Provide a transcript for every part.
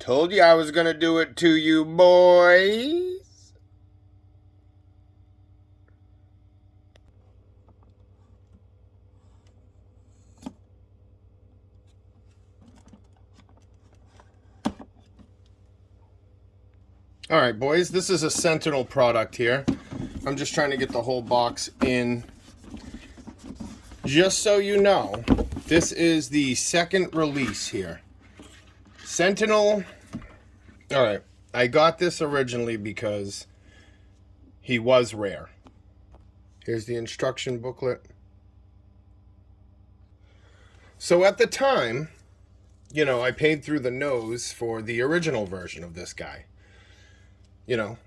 Told you I was going to do it to you, boys. All right, boys, this is a Sentinel product here. I'm just trying to get the whole box in. Just so you know, this is the second release here. Sentinel. All right, I got this originally because he was rare. Here's the instruction booklet. So at the time, you know, I paid through the nose for the original version of this guy. You know,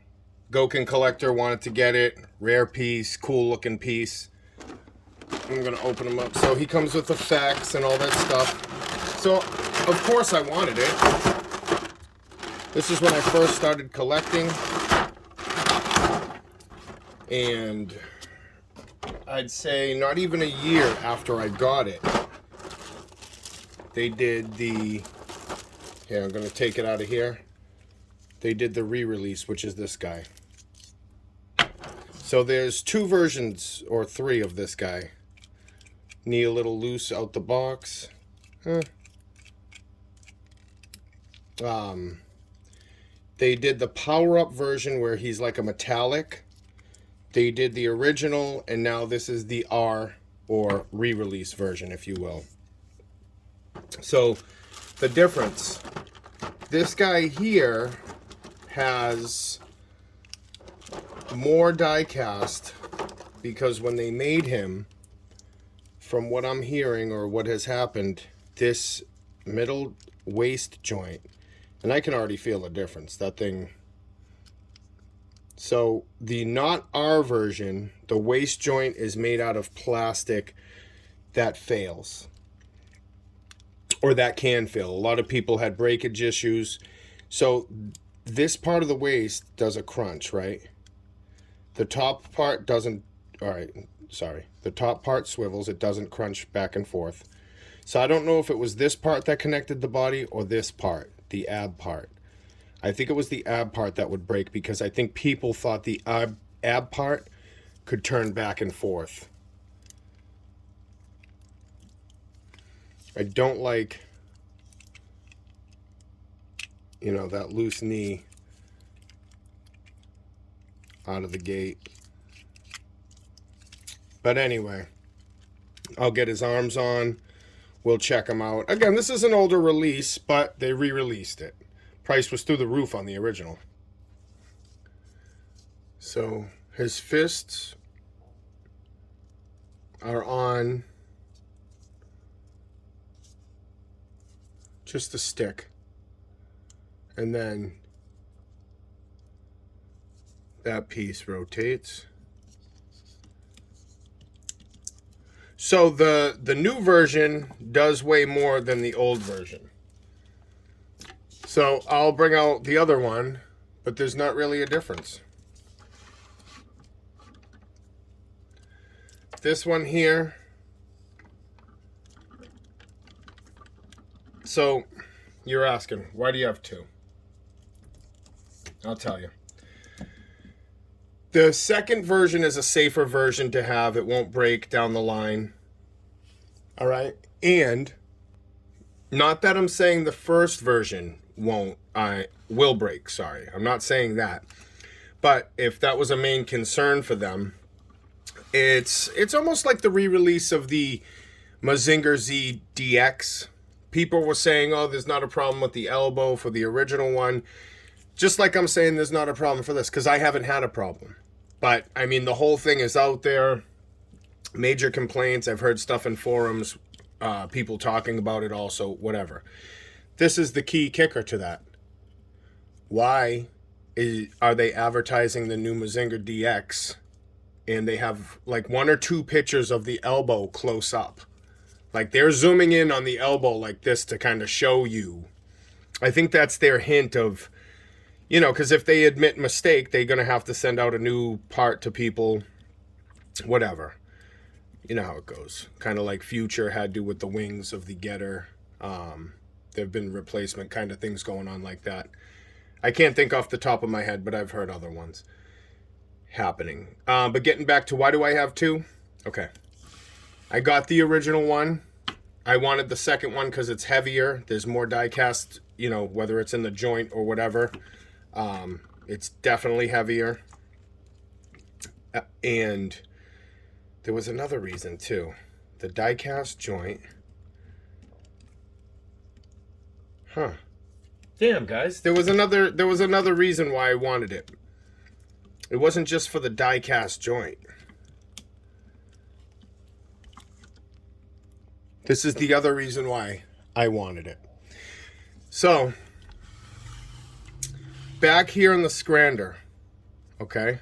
Goken collector wanted to get it. Rare piece, cool looking piece. I'm going to open him up. So he comes with effects and all that stuff. So, of course I wanted it. This is when I first started collecting. And I'd say not even a year after I got it, they did the... Here, I'm going to take it out of here. They did the re-release, which is this guy. So there's two versions, or three, of this guy. Knee a little loose out the box. They did the power-up version where he's like a metallic. They did the original, and now this is the R, or re-release version, if you will. So, the difference. This guy here has more die cast because when they made him, from what I'm hearing or what has happened, this middle waist joint, and I can already feel the difference, that thing. So the not R version, the waist joint is made out of plastic that fails, or that can fail. A lot of people had breakage issues. So this part of the waist does a crunch, right? The top part doesn't, all right, sorry. The top part swivels, it doesn't crunch back and forth. So I don't know if it was this part that connected the body or this part, the ab part. I think it was the ab part that would break because I think people thought the ab part could turn back and forth. I don't like, you know, that loose knee out of the gate. But anyway, I'll get his arms on. We'll check him out. Again, this is an older release, but they re-released it. Price was through the roof on the original. So his fists are on just a stick. And then that piece rotates. So the new version does weigh more than the old version. So I'll bring out the other one, but there's not really a difference. This one here. So you're asking, why do you have two? I'll tell you. The second version is a safer version to have. It won't break down the line. All right. And not that I'm saying the first version will break. Sorry. I'm not saying that. But if that was a main concern for them, it's almost like the re-release of the Mazinkaiser Z DX. People were saying, oh, there's not a problem with the elbow for the original one. Just like I'm saying there's not a problem for this, because I haven't had a problem. But, I mean, the whole thing is out there. Major complaints. I've heard stuff in forums. People talking about it also. Whatever. This is the key kicker to that. Why are they advertising the new Mazinkaiser DX and they have like one or two pictures of the elbow close up? Like they're zooming in on the elbow like this to kind of show you. I think that's their hint of, you know, because if they admit mistake, they're going to have to send out a new part to people, whatever. You know how it goes. Kind of like Future had to with the wings of the Getter. There have been replacement kind of things going on like that. I can't think off the top of my head, but I've heard other ones happening. But getting back to why do I have two? Okay. I got the original one. I wanted the second one because it's heavier. There's more die cast, you know, whether it's in the joint or whatever. It's definitely heavier. And there was another reason too. The die cast joint. Huh. Damn, guys. There was another reason why I wanted it. It wasn't just for the die cast joint. This is the other reason why I wanted it. So, back here in the Scrander, okay?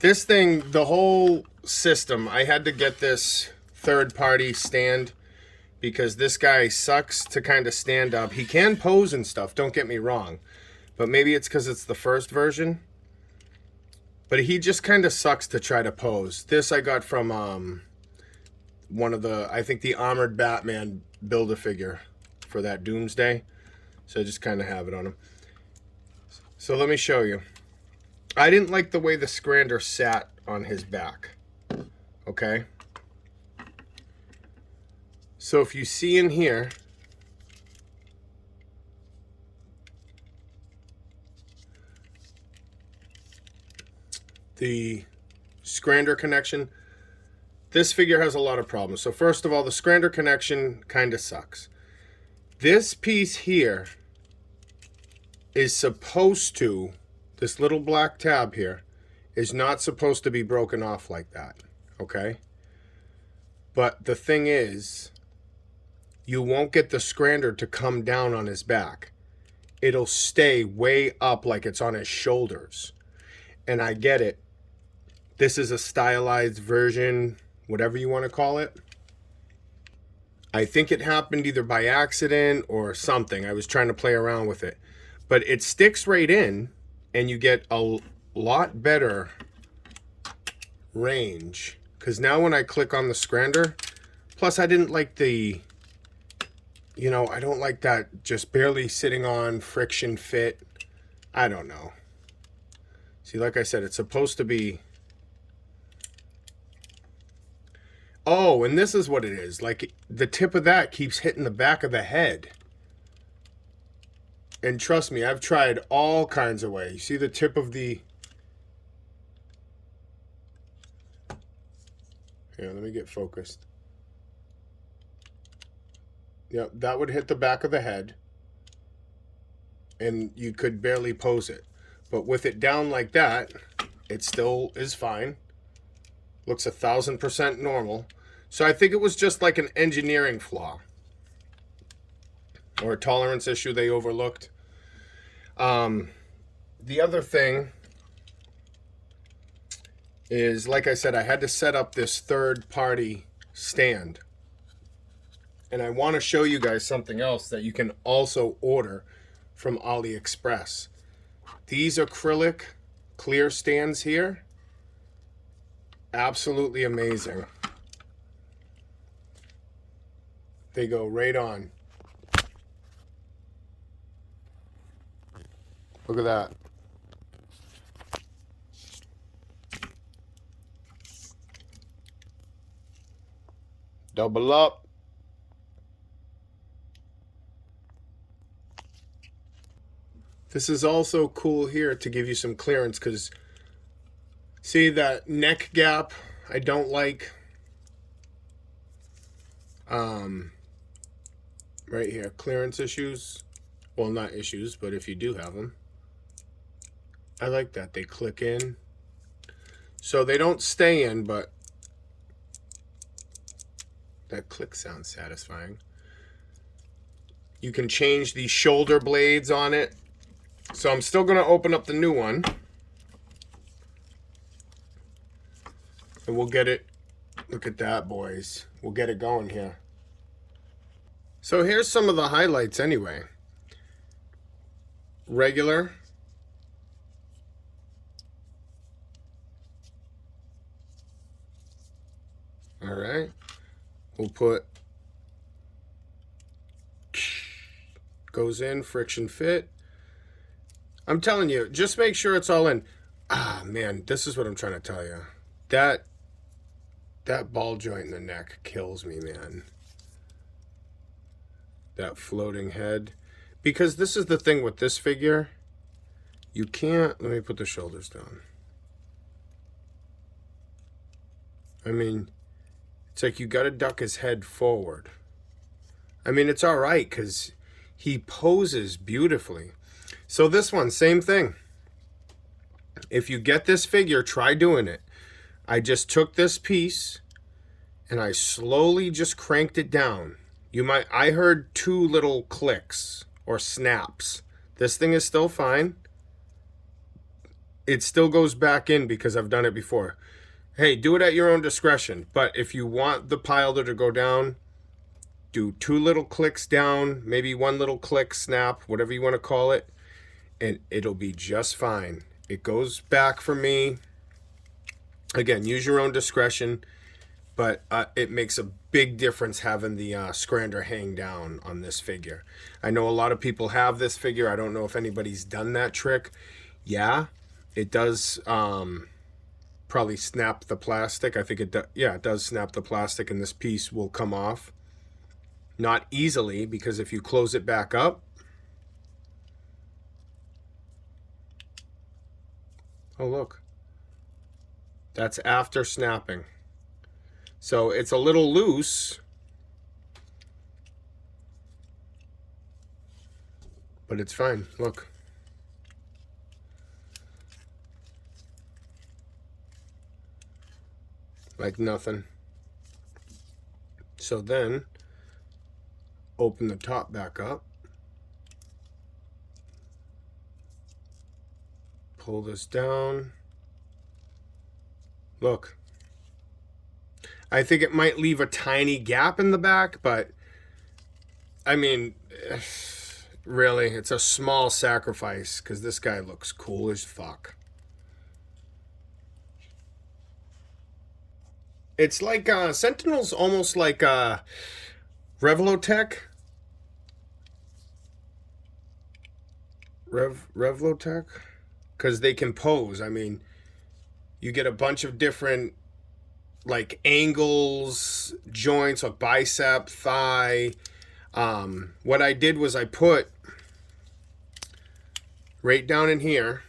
This thing, the whole system, I had to get this third-party stand because this guy sucks to kind of stand up. He can pose and stuff, don't get me wrong. But maybe it's because it's the first version. But he just kind of sucks to try to pose. This I got from one of the, I think the Armored Batman Build-A-Figure for that Doomsday. So I just kind of have it on him. So let me show you. I didn't like the way the Scrander sat on his back. Okay? So if you see in here, the Scrander connection, this figure has a lot of problems. So first of all, the Scrander connection kind of sucks. This piece here is supposed to, this little black tab here, is not supposed to be broken off like that, okay? But the thing is, you won't get the Scrander to come down on his back. It'll stay way up like it's on his shoulders. And I get it. This is a stylized version, whatever you want to call it. I think it happened either by accident or something. I was trying to play around with it. But it sticks right in, and you get a lot better range. Because now when I click on the Scrander, plus I didn't like the, you know, I don't like that just barely sitting on friction fit. I don't know. See, like I said, it's supposed to be... Oh, and this is what it is. Like, the tip of that keeps hitting the back of the head. And trust me, I've tried all kinds of ways. You see the tip of the... Here, let me get focused. Yep, that would hit the back of the head. And you could barely pose it. But with it down like that, it still is fine. Looks 1,000% normal. So I think it was just like an engineering flaw. Or a tolerance issue they overlooked. The other thing is, like I said, I had to set up this third-party stand. And I want to show you guys something else that you can also order from AliExpress. These acrylic clear stands here, absolutely amazing. They go right on. Look at that. Double up. This is also cool here to give you some clearance because see that neck gap I don't like. Right here, clearance issues. Well, not issues, but if you do have them. I like that. They click in. So they don't stay in, but that click sounds satisfying. You can change the shoulder blades on it. So I'm still going to open up the new one. And we'll get it. Look at that, boys. We'll get it going here. So here's some of the highlights anyway. Regular. All right. We'll put goes in, friction fit. I'm telling you, just make sure it's all in. Ah, man, this is what I'm trying to tell you. That ball joint in the neck kills me, man. That floating head. Because this is the thing with this figure. You can't... Let me put the shoulders down. I mean, it's like you got to duck his head forward. I mean, it's all right because he poses beautifully. So this one, same thing. If you get this figure, try doing it. I just took this piece and I slowly just cranked it down. I heard 2 little clicks or snaps. This thing is still fine. It still goes back in because I've done it before. Hey, do it at your own discretion. But if you want the pile to go down, do 2 little clicks down, maybe 1 little click, snap, whatever you want to call it, and it'll be just fine. It goes back for me. Again, use your own discretion, but it makes a big difference having the scrander hang down on this figure. I know a lot of people have this figure. I don't know if anybody's done that trick. Yeah, it does probably snap the plastic. I think it does. Yeah, it does snap the plastic, and this piece will come off. Not easily, because if you close it back up, oh look, that's after snapping. So it's a little loose, but it's fine. Look. Like nothing. So then, open the top back up. Pull this down. Look. I think it might leave a tiny gap in the back, but I mean, really, it's a small sacrifice because this guy looks cool as fuck. It's like Sentinel's almost like Revlotech. Revlotech? Because they can pose. I mean, you get a bunch of different like angles, joints, like bicep, thigh. What I did was I put right down in here,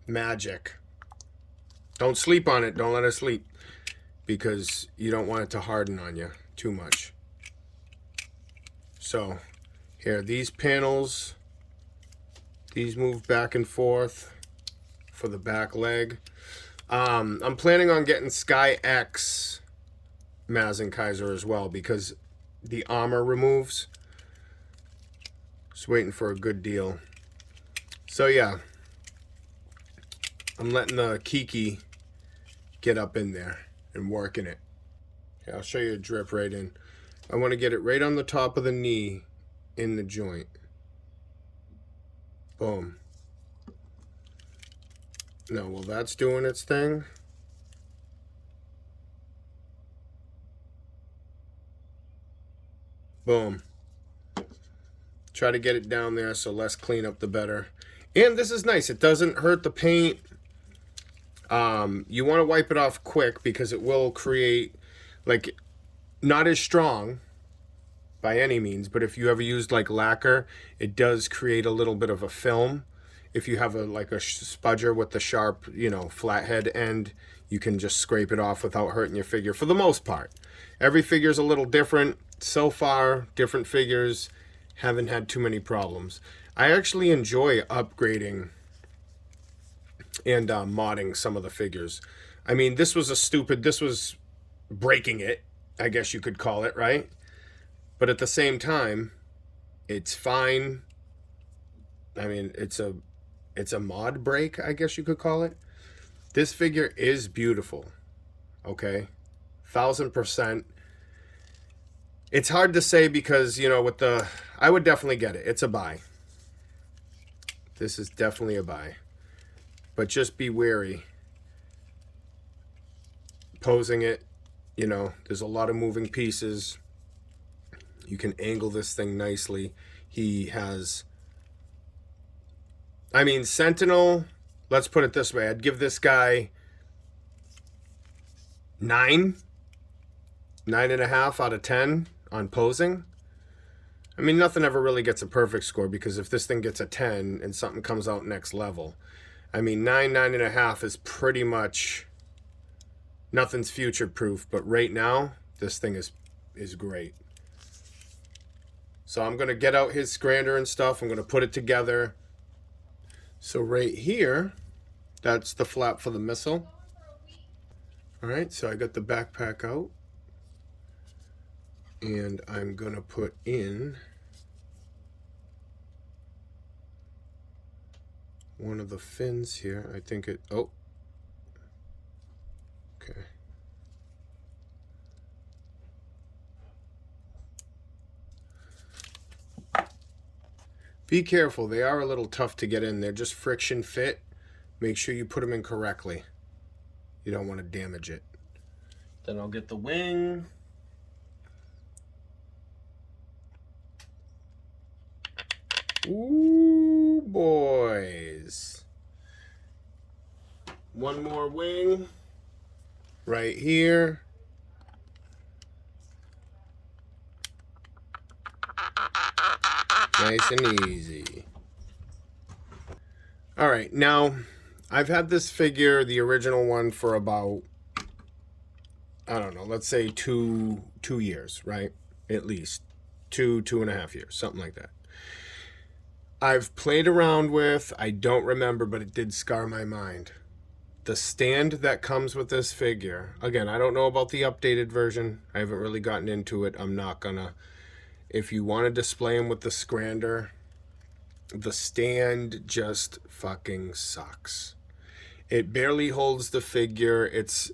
magic. Don't sleep on it. Don't let it sleep because you don't want it to harden on you too much. So here, these panels, these move back and forth for the back leg. I'm planning on getting Sky X Mazinkaiser as well because the armor removes. Just waiting for a good deal. So yeah, I'm letting the Kiki get up in there and working it. Okay, I'll show you a drip right in. I want to get it right on the top of the knee in the joint. Boom. No, well, that's doing its thing. Boom. Try to get it down there so less cleanup the better. And this is nice. It doesn't hurt the paint. You want to wipe it off quick because it will create, like, not as strong by any means, but if you ever used like lacquer, it does create a little bit of a film. If you have a spudger with the sharp, flathead end, you can just scrape it off without hurting your figure for the most part. Every figure's a little different. So far, different figures, haven't had too many problems. I actually enjoy upgrading and modding some of the figures. I mean, this was breaking it, I guess you could call it, right? But at the same time, it's fine. I mean, it's a mod break, I guess you could call it. This figure is beautiful, okay? 1000%. It's hard to say because, I would definitely get it. It's a buy. This is definitely a buy. But just be wary. Posing it, there's a lot of moving pieces. You can angle this thing nicely. He has, I mean, Sentinel, let's put it this way. I'd give this guy 9.5 out of 10 on posing. I mean, nothing ever really gets a perfect score, because if this thing gets a 10 and something comes out next level, I mean, 9.5 is pretty much nothing's future proof. But right now, this thing is great. So I'm going to get out his scrander and stuff. I'm going to put it together. So right here, that's the flap for the missile. All right, so I got the backpack out. And I'm going to put in one of the fins here. I think it, oh, okay. Be careful, they are a little tough to get in. They're just friction fit. Make sure you put them in correctly. You don't want to damage it. Then I'll get the wing. Ooh, boys. One more wing right here. Nice and easy. All right, now I've had this figure, the original one, for about, I don't know, let's say two years, right? At least 2.5 years, something like that. I've played around with, I don't remember, but it did scar my mind. The stand that comes with this figure, again, I don't know about the updated version. I haven't really gotten into it. I'm not gonna. If you want to display him with the scrander, the stand just fucking sucks. It barely holds the figure. It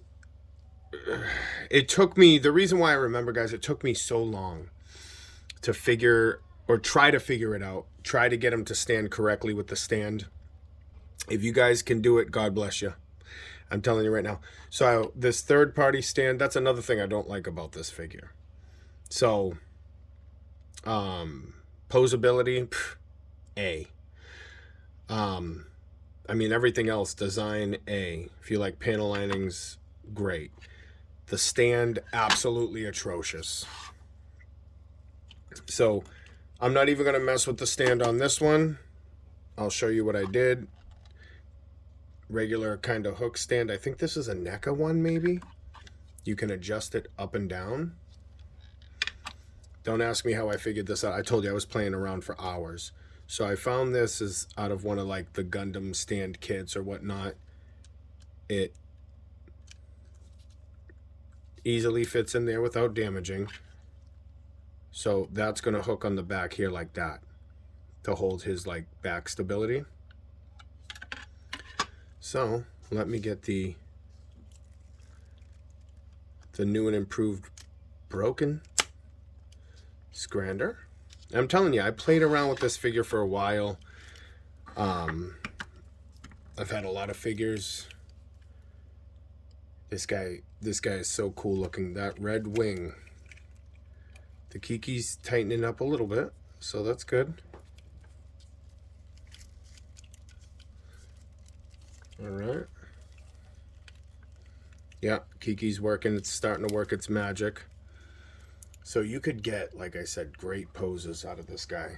took me, the reason why I remember, guys, it took me so long to figure, or try to figure it out. Try to get him to stand correctly with the stand. If you guys can do it, God bless you. I'm telling you right now. So this third-party stand, that's another thing I don't like about this figure. So, posability, A. I mean, everything else, design, A. If you like panel linings, great. The stand, absolutely atrocious. So, I'm not even going to mess with the stand on this one. I'll show you what I did. Regular kind of hook stand. I think this is a NECA one, maybe. You can adjust it up and down. Don't ask me how I figured this out. I told you I was playing around for hours. So I found this is out of one of like the Gundam stand kits or whatnot. It easily fits in there without damaging. So that's going to hook on the back here like that to hold his like back stability. So let me get the new and improved broken scrander. I'm telling you, I played around with this figure for a while. I've had a lot of figures. This guy is so cool looking. That red wing. The Kiki's tightening up a little bit, so that's good. All right. Yeah, Kiki's working. It's starting to work its magic. So you could get, like I said, great poses out of this guy.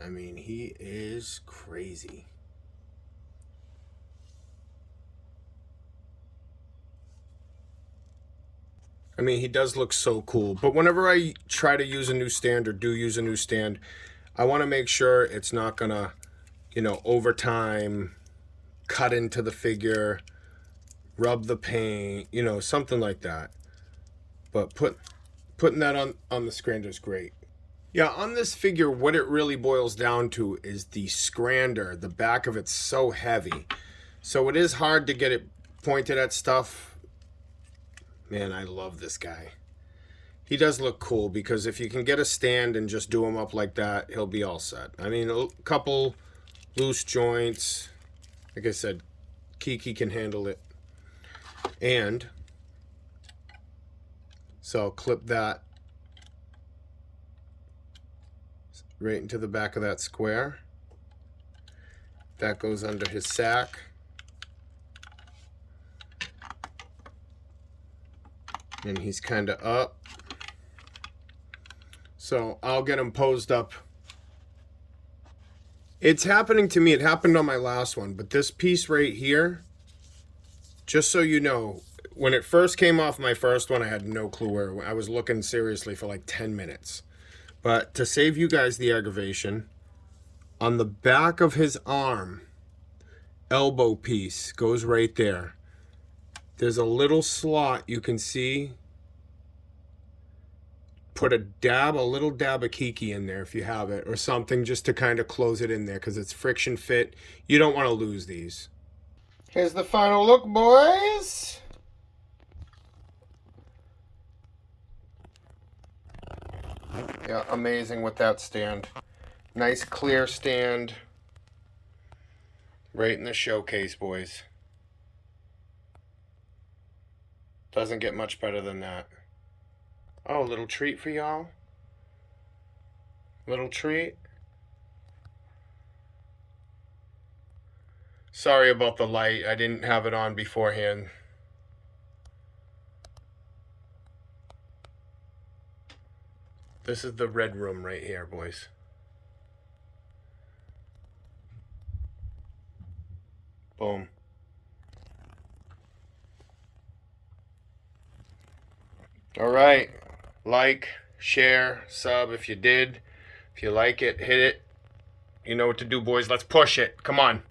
I mean, he is crazy. I mean, he does look so cool. But whenever I try to use a new stand or do use a new stand, I want to make sure it's not going to, you know, over time cut into the figure, rub the paint, you know, something like that. But putting that on the scrander is great. Yeah, on this figure, what it really boils down to is the scrander. The back of it's so heavy. So it is hard to get it pointed at stuff. Man, I love this guy. He does look cool because if you can get a stand and just do him up like that, he'll be all set. I mean, a couple loose joints. Like I said, Kiki can handle it. And so I'll clip that right into the back of that square. That goes under his sack. And he's kind of up. So I'll get him posed up. It's happening to me. It happened on my last one. But this piece right here, just so you know, when it first came off my first one, I had no clue where. I was looking seriously for like 10 minutes. But to save you guys the aggravation, on the back of his arm, elbow piece goes right there. There's a little slot you can see. Put a little dab of Kiki in there if you have it, or something just to kind of close it in there because it's friction fit. You don't want to lose these. Here's the final look, boys. Yeah, amazing with that stand. Nice clear stand. Right in the showcase, boys. Doesn't get much better than that. Oh, little treat for y'all. Little treat. Sorry about the light. I didn't have it on beforehand. This is the red room right here, boys. Boom. All right. Like, share, sub if you did. If you like it, hit it. You know what to do, boys. Let's push it. Come on.